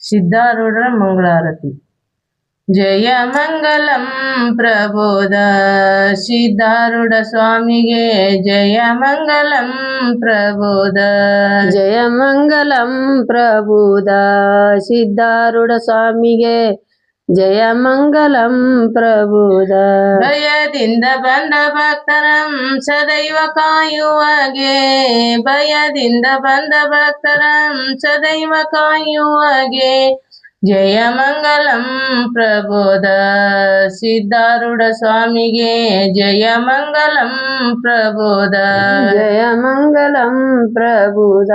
ಸಿದ್ಧಾರೂಢರ ಮಂಗಳಾರತಿ. ಜಯ ಮಂಗಲಂ ಪ್ರಬೋಧ ಸಿದ್ಧಾರೂಢ ಸ್ವಾಮಿಗೆ ಜಯ ಮಂಗಲಂ ಪ್ರಬೋಧ. ಜಯ ಮಂಗಲಂ ಪ್ರಬೋಧ ಸಿದ್ಧಾರೂಢ ಸ್ವಾಮಿಗೆ ಜಯ ಮಂಗಲಂ ಪ್ರಬೋಧ. ಭಯದಿಂದ ಬಂದ ಭಕ್ತರಂ ಸದೈವ ಕಾಯುವಾಗೆ, ಭಯದಿಂದ ಬಂದ ಭಕ್ತರಂ ಸದೈವ ಕಾಯುವಾಗೆ. ಜಯ ಮಂಗಲಂ ಪ್ರಬೋಧ ಸಿದ್ಧಾರೂಢ ಸ್ವಾಮಿಗೆ ಜಯ ಮಂಗಲಂ ಪ್ರಬೋಧ. ಜಯ ಮಂಗಲಂ ಪ್ರಬೋಧ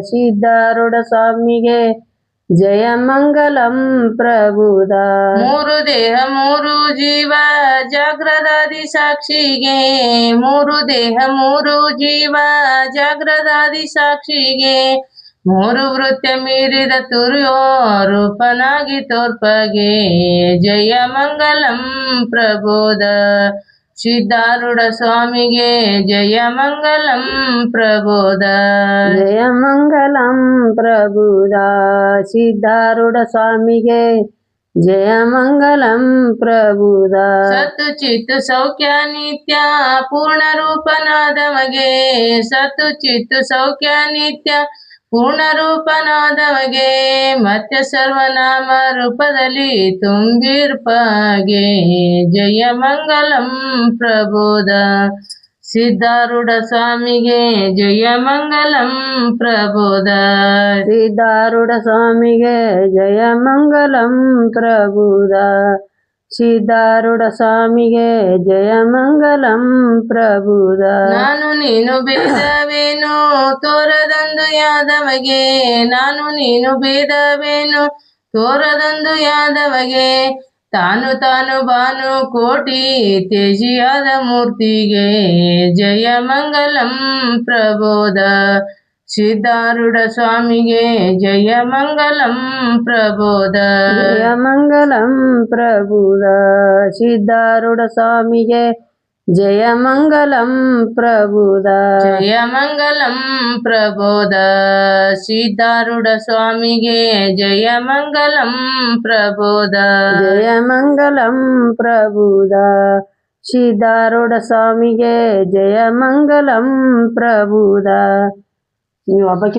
ಸಿದ್ಧಾರೂಢ ಸ್ವಾಮಿಗೆ ಜಯ ಮಂಗಲಂ ಪ್ರಬೋಧ. ಮೂರು ದೇಹ ಮೂರು ಜೀವ ಜಾಗ್ರದಾದಿ ಸಾಕ್ಷಿಗೆ, ಮೂರು ದೇಹ ಮೂರು ಜೀವ ಜಾಗ್ರದಾದಿ ಸಾಕ್ಷಿಗೆ. ಮೂರು ವೃತ್ಯ ಮೀರಿದ ತುರ್ಯೋ ರೂಪನಾಗಿ ತೋರ್ಪಗೆ. ಜಯ ಮಂಗಲಂ ಪ್ರಬೋಧ ಸಿದ್ಧಾರೂಢ ಸ್ವಾಮಿಗೆ ಜಯ ಮಂಗಲಂ ಪ್ರಬೋಧ. ಜಯ ಮಂಗಲಂ ಪ್ರಬೋಧ ಸಿದ್ಧಾರೂಢ ಸ್ವಾಮಿಗೆ ಜಯ ಮಂಗಲಂ ಪ್ರಬೋಧ. ಸತ್ತು ಚಿತ್ತು ಸೌಖ್ಯ ನಿತ್ಯ ಪೂರ್ಣ ರೂಪನಾದವಗೆ, ಸತ್ತು ಚಿತ್ತು ಸೌಖ್ಯ ನಿತ್ಯ ಪೂರ್ಣ ರೂಪನಾದವಗೆ. ಮತ್ತೆ ಸರ್ವನಾಮ ರೂಪದಲ್ಲಿ ತುಂಬಿರ್ಪಗೆ. ಜಯ ಮಂಗಲಂ ಪ್ರಬೋಧ ಸಿದ್ಧಾರೂಢ ಸ್ವಾಮಿಗೆ ಜಯ ಮಂಗಲಂ ಪ್ರಬೋಧ. ಸಿದ್ಧಾರೂಢ ಸ್ವಾಮಿಗೆ ಜಯ ಮಂಗಲಂ ಪ್ರಬೋಧ. ಸಿದ್ಧಾರೂಢ ಸ್ವಾಮಿಗೆ ಜಯ ಮಂಗಲಂ ಪ್ರಬೋಧ. ನಾನು ನೀನು ಭೇದವೇನು ತೋರದಂದು ಯಾದವಗೆ, ನಾನು ನೀನು ಭೇದವೇನು ತೋರದಂದು ಯಾದವಗೆ. ತಾನು ತಾನು ಭಾನು ಕೋಟಿ ತೇಜಿಯಾದ ಮೂರ್ತಿಗೆ. ಜಯ ಮಂಗಲಂ ಪ್ರಬೋಧ ಸಿದ್ಧಾರೂಢ ಸ್ವಾಮಿಗೆ ಜಯ ಮಂಗಲಂ ಪ್ರಬೋಧ. ಜಯ ಮಂಗಲಂ ಪ್ರಬೋಧ ಸಿದ್ಧಾರೂಢ ಸ್ವಾಮಿಗೆ ಜಯ ಮಂಗಲಂ ಪ್ರಬೋಧ. ಜಯ ಮಂಗಲಂ ಪ್ರಬೋಧ ಸಿದ್ಧಾರೂಢ ಸ್ವಾಮಿಗೆ ಜಯ ಮಂಗಲಂ ಪ್ರಬೋಧ. ಜಯ ಮಂಗಲಂ ಪ್ರಬೋಧ ಸಿದ್ಧಾರೂಢ ಸ್ವಾಮಿಗೆ ಜಯ ಮಂಗಲಂ ಪ್ರಬೋಧ. ನೀವು ಹಬ್ಬಕ್ಕೆ